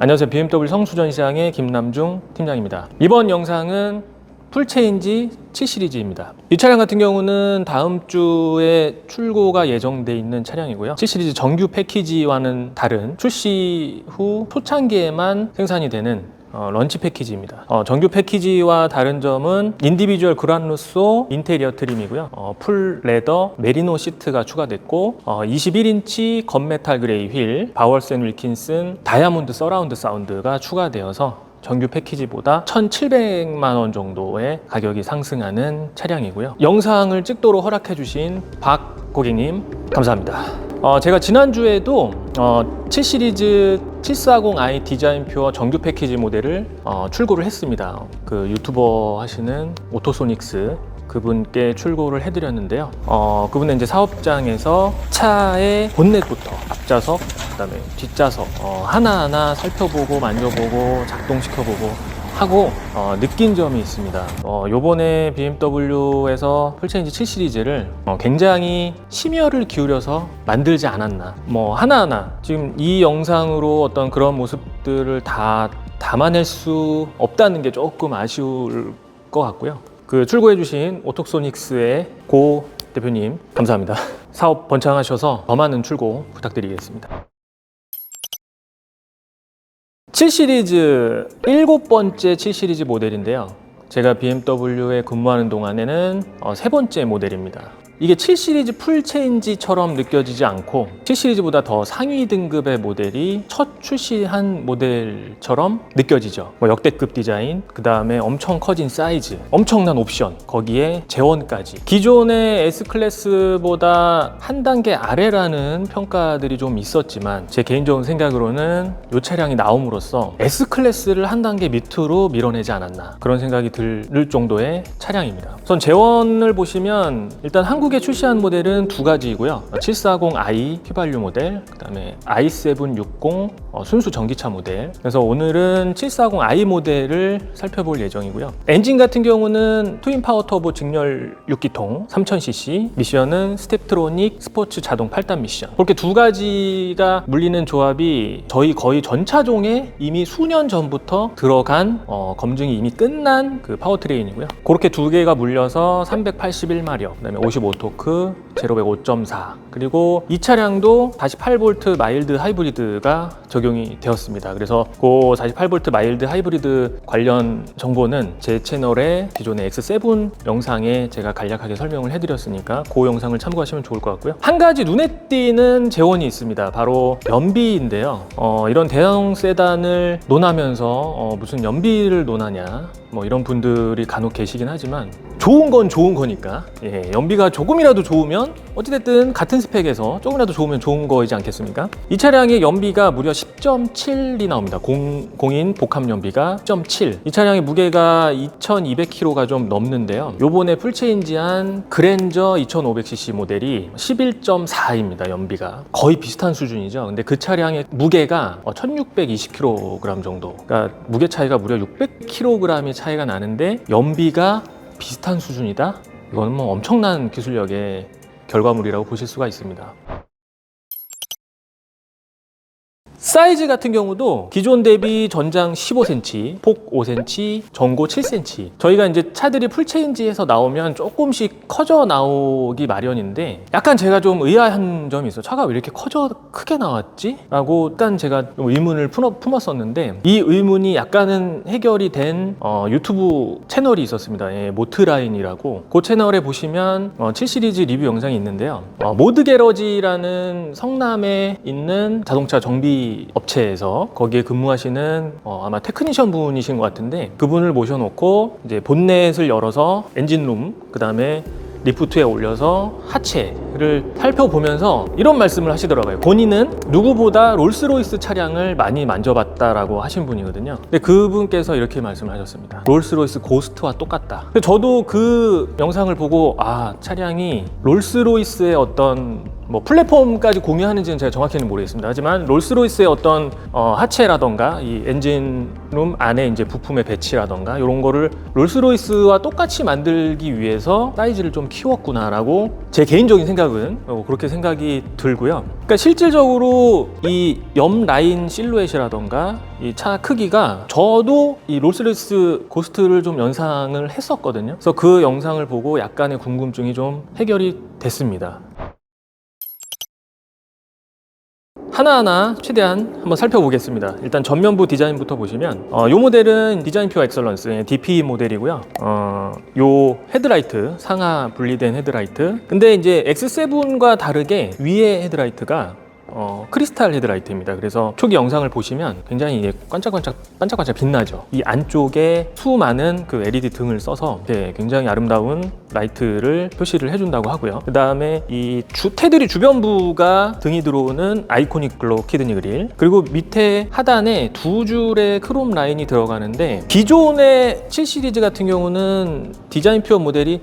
안녕하세요. BMW 성수전시장의 김남중 팀장입니다. 이번 영상은 풀체인지 7 시리즈입니다. 이 차량 같은 경우는 다음 주에 출고가 예정돼 있는 차량이고요. 7 시리즈 정규 패키지와는 다른 출시 후 초창기에만 생산이 되는 런치 패키지입니다. 정규 패키지와 다른 점은 인디비주얼 그란루소 인테리어 트림이고요. 풀 레더 메리노 시트가 추가됐고 21인치 건메탈 그레이 휠, 바월스 앤 윌킨슨 다이아몬드 서라운드 사운드가 추가되어서 정규 패키지보다 1,700만 원 정도의 가격이 상승하는 차량이고요. 영상을 찍도록 허락해 주신 박 고객님 감사합니다. 제가 지난주에도 7 시리즈 740i 디자인표 정규 패키지 모델을 출고를 했습니다. 그 유튜버 하시는 오토소닉스 그분께 출고를 해드렸는데요. 그분은 이제 사업장에서 차의 본넷부터 앞좌석, 그다음에 뒷좌석 하나하나 살펴보고 만져보고 작동시켜보고 하고 느낀 점이 있습니다. 요번에 BMW에서 풀체인지 7 시리즈를 굉장히 심혈을 기울여서 만들지 않았나. 하나하나 지금 이 영상으로 어떤 그런 모습들을 다 담아낼 수 없다는 게 조금 아쉬울 것 같고요. 그 출고해주신 오토소닉스의 고 대표님 감사합니다. 사업 번창하셔서 더 많은 출고 부탁드리겠습니다. 7 시리즈 7번째 7 시리즈 모델인데요. 제가 BMW에 근무하는 동안에는 3번째 모델입니다. 이게 7 시리즈 풀체인지처럼 느껴지지 않고 7 시리즈보다 더 상위 등급의 모델이 첫 출시한 모델처럼 느껴지죠. 역대급 디자인, 그 다음에 엄청 커진 사이즈, 엄청난 옵션, 거기에 재원까지. 기존의 S클래스보다 한 단계 아래라는 평가들이 좀 있었지만 제 개인적인 생각으로는 이 차량이 나옴으로써 S클래스를 한 단계 밑으로 밀어내지 않았나 그런 생각이 들 정도의 차량입니다. 우선 재원을 보시면 일단 한국에 출시한 모델은 두 가지이고요. 740i 휘발유 모델, 그 다음에 i760 순수 전기차 모델. 그래서 오늘은 740i 모델을 살펴볼 예정이고요. 엔진 같은 경우는 트윈 파워 터보 직렬 6기통 3000cc, 미션은 스텝트로닉 스포츠 자동 8단 미션. 그렇게 두 가지가 물리는 조합이 저희 거의 전 차종에 이미 수년 전부터 들어간 검증이 이미 끝난 그 파워트레인이고요. 그렇게 두 개가 물려서 381마력, 그 다음에 55토크, 제로백 5.4, 그리고 이 차량도 48V 마일드 하이브리드가 적용이 되었습니다. 그래서 그 48V 마일드 하이브리드 관련 정보는 제 채널의 기존의 X7 영상에 제가 간략하게 설명을 해드렸으니까 그 영상을 참고하시면 좋을 것 같고요. 한 가지 눈에 띄는 재원이 있습니다. 바로 연비인데요. 이런 대형 세단을 논하면서 무슨 연비를 논하냐 이런 분들이 간혹 계시긴 하지만 좋은 건 좋은 거니까 연비가 조금이라도 좋으면 어찌됐든 같은 스펙에서 조금이라도 좋으면 좋은 거이지 않겠습니까? 이 차량의 연비가 무려 10.7이 나옵니다. 공인 복합 연비가 10.7. 이 차량의 무게가 2200kg가 좀 넘는데요. 요번에 풀체인지한 그랜저 2500cc 모델이 11.4입니다. 연비가 거의 비슷한 수준이죠. 근데 그 차량의 무게가 1620kg 정도, 그러니까 무게 차이가 무려 600kg의 차이가 나는데 연비가 비슷한 수준이다? 이거는 엄청난 기술력의 결과물이라고 보실 수가 있습니다. 사이즈 같은 경우도 기존 대비 전장 15cm, 폭 5cm, 전고 7cm. 저희가 이제 차들이 풀체인지에서 나오면 조금씩 커져 나오기 마련인데 약간 제가 좀 의아한 점이 있어요. 차가 왜 이렇게 크게 나왔지? 라고 일단 제가 의문을 품었었는데 이 의문이 약간은 해결이 된 유튜브 채널이 있었습니다. 모트라인이라고. 그 채널에 보시면 7 시리즈 리뷰 영상이 있는데요. 모드게러지라는 성남에 있는 자동차 정비 업체에서 거기에 근무하시는 아마 테크니션 분이신 것 같은데 그분을 모셔놓고 이제 본넷을 열어서 엔진룸, 그 다음에 리프트에 올려서 하체를 살펴보면서 이런 말씀을 하시더라고요. 본인은 누구보다 롤스로이스 차량을 많이 만져봤다라고 하신 분이거든요. 근데 그분께서 이렇게 말씀을 하셨습니다. 롤스로이스 고스트와 똑같다. 저도 그 영상을 보고 차량이 롤스로이스의 어떤 뭐 플랫폼까지 공유하는지는 제가 정확히는 모르겠습니다. 하지만 롤스로이스의 어떤 하체라던가 이 엔진룸 안에 이제 부품의 배치라던가 이런 거를 롤스로이스와 똑같이 만들기 위해서 사이즈를 좀 키웠구나라고 제 개인적인 생각은 그렇게 생각이 들고요. 그러니까 실질적으로 이 옆 라인 실루엣이라던가 이 차 크기가 저도 이 롤스로이스 고스트를 좀 연상을 했었거든요. 그래서 그 영상을 보고 약간의 궁금증이 좀 해결이 됐습니다. 하나하나 최대한 한번 살펴보겠습니다. 일단 전면부 디자인부터 보시면 이 모델은 디자인 퓨어 엑설런스 DP 모델이고요. 요 헤드라이트 상하 분리된 헤드라이트. 근데 이제 X7과 다르게 위에 헤드라이트가 크리스탈 헤드라이트입니다. 그래서 초기 영상을 보시면 굉장히 반짝반짝 빛나죠. 이 안쪽에 수많은 그 LED 등을 써서 굉장히 아름다운 라이트를 표시를 해준다고 하고요. 그 다음에 이 테두리 주변부가 등이 들어오는 아이코닉 글로우 키드니 그릴, 그리고 밑에 하단에 두 줄의 크롬 라인이 들어가는데 기존의 7 시리즈 같은 경우는 디자인 퓨어 모델이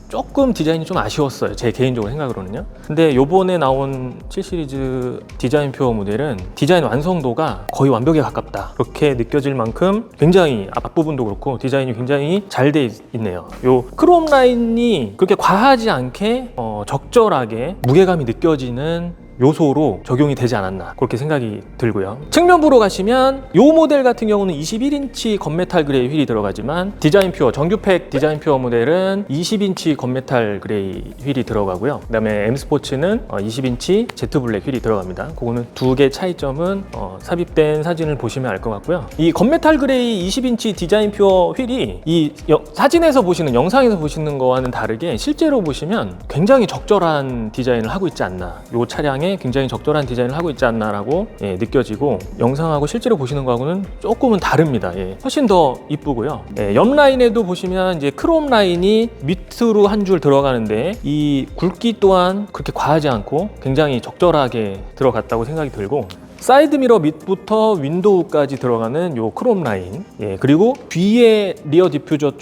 조금 디자인이 좀 아쉬웠어요. 제 개인적으로 생각으로는요. 근데 요번에 나온 7 시리즈 디자인 퓨어 모델은 디자인 완성도가 거의 완벽에 가깝다, 그렇게 느껴질 만큼 굉장히 앞부분도 그렇고 디자인이 굉장히 잘 돼 있네요. 요 크롬 라인이 그렇게 과하지 않게 적절하게 무게감이 느껴지는 요소로 적용이 되지 않았나, 그렇게 생각이 들고요. 측면부로 가시면 이 모델 같은 경우는 21인치 건메탈 그레이 휠이 들어가지만 디자인 퓨어 정규팩 디자인 퓨어 모델은 20인치 건메탈 그레이 휠이 들어가고요. 그 다음에 M 스포츠는 20인치 제트 블랙 휠이 들어갑니다. 그거는 두 개 차이점은 삽입된 사진을 보시면 알 것 같고요. 이 건메탈 그레이 20인치 디자인 퓨어 휠이 이 사진에서 보시는, 영상에서 보시는 거와는 다르게 실제로 보시면 굉장히 적절한 디자인을 하고 있지 않나, 이 차량에 굉장히 적절한 디자인을 하고 있지 않나라고 느껴지고, 영상하고 실제로 보시는 거하고는 조금은 다릅니다. 훨씬 더 이쁘고요. 옆 라인에도 보시면 이제 크롬 라인이 밑으로 한 줄 들어가는데 이 굵기 또한 그렇게 과하지 않고 굉장히 적절하게 들어갔다고 생각이 들고, 사이드 미러 밑부터 윈도우까지 들어가는 요 크롬 라인, 그리고 뒤에 리어 디퓨저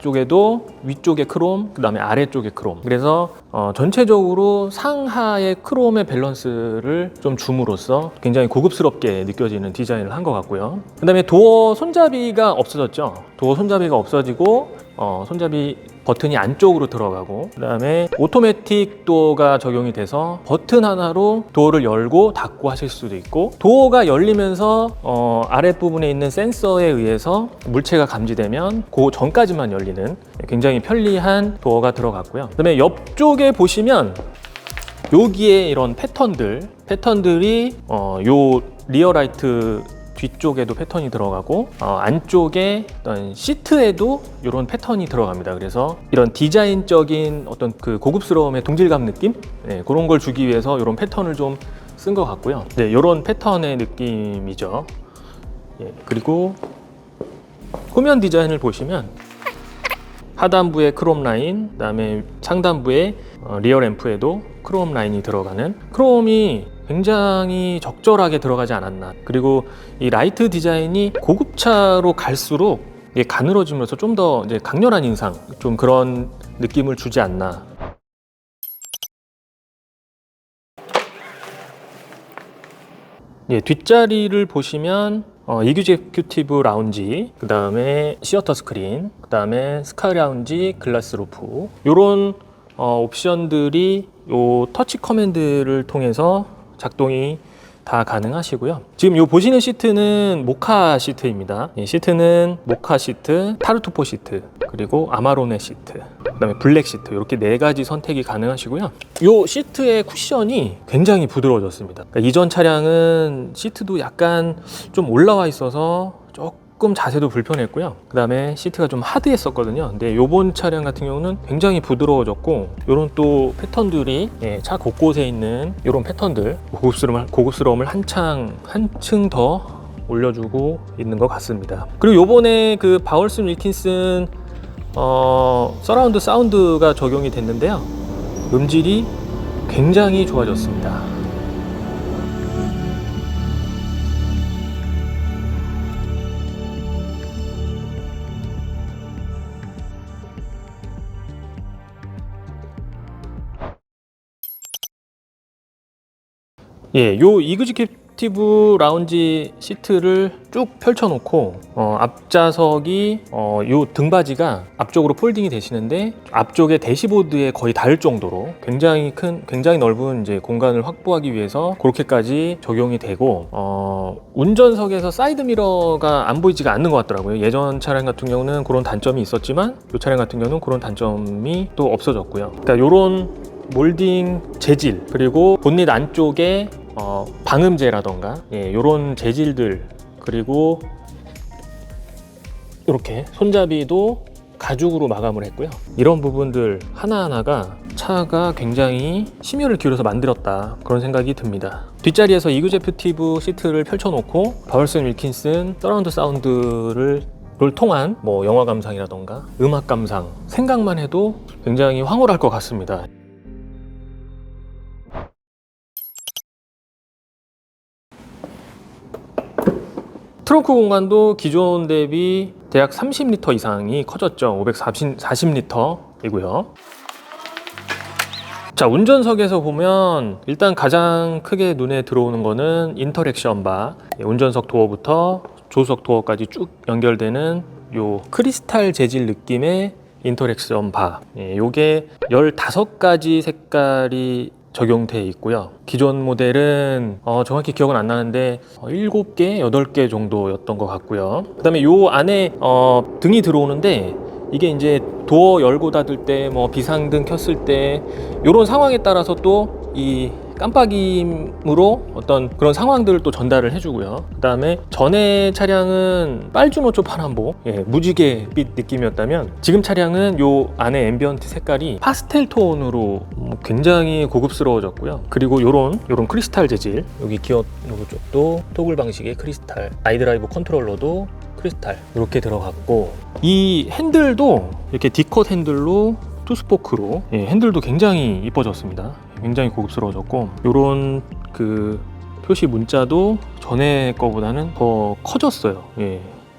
쪽에도 위쪽에 크롬, 그 다음에 아래쪽에 크롬. 그래서 전체적으로 상하의 크롬의 밸런스를 좀 줌으로써 굉장히 고급스럽게 느껴지는 디자인을 한 것 같고요. 그 다음에 도어 손잡이가 없어졌죠. 도어 손잡이가 없어지고 손잡이 버튼이 안쪽으로 들어가고, 그 다음에 오토매틱 도어가 적용이 돼서 버튼 하나로 도어를 열고 닫고 하실 수도 있고, 도어가 열리면서 아랫부분에 있는 센서에 의해서 물체가 감지되면 그 전까지만 열리는 굉장히 편리한 도어가 들어갔고요. 그 다음에 옆쪽에 보시면 여기에 이런 패턴들이 요 리어라이트 뒤쪽에도 패턴이 들어가고 안쪽에 어떤 시트에도 이런 패턴이 들어갑니다. 그래서 이런 디자인적인 어떤 그 고급스러움의 동질감 느낌? 그런 걸 주기 위해서 이런 패턴을 좀 쓴 것 같고요. 이런 패턴의 느낌이죠. 그리고 후면 디자인을 보시면 하단부에 크롬 라인, 그 다음에 상단부에 리어 램프에도 크롬 라인이 들어가는, 크롬이 굉장히 적절하게 들어가지 않았나. 그리고 이 라이트 디자인이 고급차로 갈수록 가늘어지면서 좀 더 강렬한 인상, 좀 그런 느낌을 주지 않나. 뒷자리를 보시면 이규제큐티브 라운지, 그 다음에 시어터 스크린, 그 다음에 스카이 라운지, 글라스 루프, 이런 옵션들이 요 터치 커맨드를 통해서 작동이 다 가능하시고요. 지금 요 보시는 시트는 모카 시트입니다. 시트는 모카 시트, 타르투포 시트, 그리고 아마로네 시트, 그 다음에 블랙 시트, 이렇게 네 가지 선택이 가능하시고요. 요 시트의 쿠션이 굉장히 부드러워졌습니다. 그러니까 이전 차량은 시트도 약간 좀 올라와 있어서 조금 자세도 불편했고요. 그 다음에 시트가 좀 하드했었거든요. 근데 요번 차량 같은 경우는 굉장히 부드러워졌고, 요런 또 패턴들이 차 곳곳에 있는 요런 패턴들, 고급스러움을 한층 더 올려주고 있는 것 같습니다. 그리고 요번에 그 바월슨 윌킨슨 서라운드 사운드가 적용이 됐는데요. 음질이 굉장히 좋아졌습니다. 예, 요 이그지큐티브 라운지 시트를 쭉 펼쳐놓고 앞좌석이 요 등받이가 앞쪽으로 폴딩이 되시는데 앞쪽에 대시보드에 거의 닿을 정도로 굉장히 큰, 굉장히 넓은 이제 공간을 확보하기 위해서 그렇게까지 적용이 되고 운전석에서 사이드 미러가 안 보이지가 않는 것 같더라고요. 예전 차량 같은 경우는 그런 단점이 있었지만 이 차량 같은 경우는 그런 단점이 또 없어졌고요. 그러니까 요런 몰딩 재질, 그리고 본닛 안쪽에 방음제라던가 요런 재질들, 그리고 이렇게 손잡이도 가죽으로 마감을 했고요. 이런 부분들 하나하나가 차가 굉장히 심혈을 기울여서 만들었다, 그런 생각이 듭니다. 뒷자리에서 이그제큐티브 시트를 펼쳐놓고 바벌슨 윌킨슨 서라운드 사운드를 통한 뭐 영화 감상이라던가 음악 감상, 생각만 해도 굉장히 황홀할 것 같습니다. 트렁크 공간도 기존 대비 대략 30리터 이상이 커졌죠. 540리터이고요. 자, 운전석에서 보면 일단 가장 크게 눈에 들어오는 거는 인터랙션 바, 운전석 도어부터 조수석 도어까지 쭉 연결되는 요 크리스탈 재질 느낌의 인터랙션 바. 요게 15가지 색깔이 적용되어 있고요. 기존 모델은 정확히 기억은 안 나는데 7개, 8개 정도였던 것 같고요. 그 다음에 요 안에 등이 들어오는데 이게 이제 도어 열고 닫을 때, 뭐 비상등 켰을 때 요런 상황에 따라서 또 이 깜빡임으로 어떤 그런 상황들을 또 전달을 해주고요. 그 다음에 전에 차량은 빨주노초 파란보, 무지개빛 느낌이었다면 지금 차량은 요 안에 앰비언트 색깔이 파스텔 톤으로 굉장히 고급스러워졌고요. 그리고 요런 크리스탈 재질, 여기 기어 로고 쪽도 토글 방식의 크리스탈, 아이드라이브 컨트롤러도 크리스탈 이렇게 들어갔고, 이 핸들도 이렇게 D컷 핸들로 투스포크로 핸들도 굉장히 이뻐졌습니다. 굉장히 고급스러워졌고, 요런 그 표시 문자도 전에 거보다는 더 커졌어요.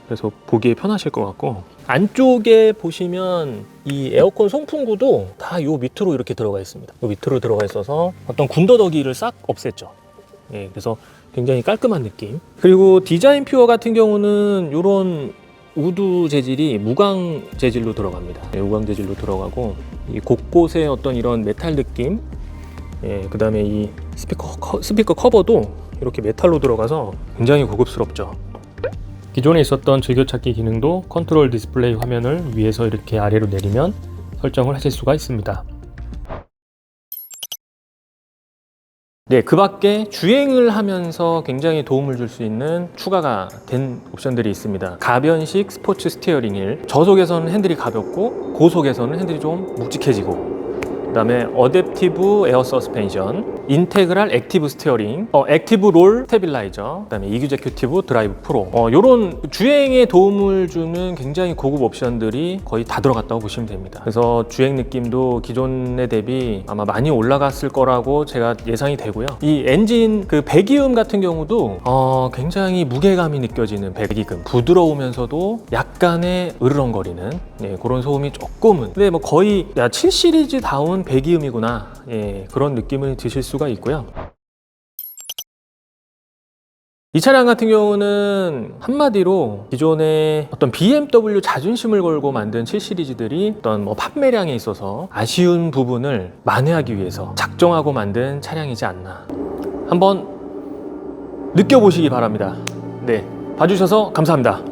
그래서 보기에 편하실 것 같고, 안쪽에 보시면 이 에어컨 송풍구도 다 요 밑으로 이렇게 들어가 있습니다. 요 밑으로 들어가 있어서 어떤 군더더기를 싹 없앴죠. 그래서 굉장히 깔끔한 느낌. 그리고 디자인 퓨어 같은 경우는 요런 우드 재질이 무광 재질로 들어갑니다. 무광 재질로 들어가고, 이 곳곳에 어떤 이런 메탈 느낌, 그 다음에 이 스피커 커버도 이렇게 메탈로 들어가서 굉장히 고급스럽죠. 기존에 있었던 즐겨찾기 기능도 컨트롤 디스플레이 화면을 위에서 이렇게 아래로 내리면 설정을 하실 수가 있습니다. 그 밖에 주행을 하면서 굉장히 도움을 줄 수 있는 추가가 된 옵션들이 있습니다. 가변식 스포츠 스티어링 휠, 저속에서는 핸들이 가볍고 고속에서는 핸들이 좀 묵직해지고, 그 다음에 어댑티브 에어 서스펜션, 인테그랄 액티브 스티어링, 액티브 롤 스테빌라이저, 그 다음에 이그제큐티브 드라이브 프로, 요런 주행에 도움을 주는 굉장히 고급 옵션들이 거의 다 들어갔다고 보시면 됩니다. 그래서 주행 느낌도 기존에 대비 아마 많이 올라갔을 거라고 제가 예상이 되고요. 이 엔진 그 배기음 같은 경우도 굉장히 무게감이 느껴지는 배기음, 부드러우면서도 약간의 으르렁거리는 그런 소음이 조금은, 근데 뭐 거의 7 시리즈 다운 배기음이구나, 그런 느낌을 드실 수가 있고요. 이 차량 같은 경우는 한마디로 기존의 어떤 BMW 자존심을 걸고 만든 7 시리즈들이 어떤 뭐 판매량에 있어서 아쉬운 부분을 만회하기 위해서 작정하고 만든 차량이지 않나, 한번 느껴보시기 바랍니다. 봐주셔서 감사합니다.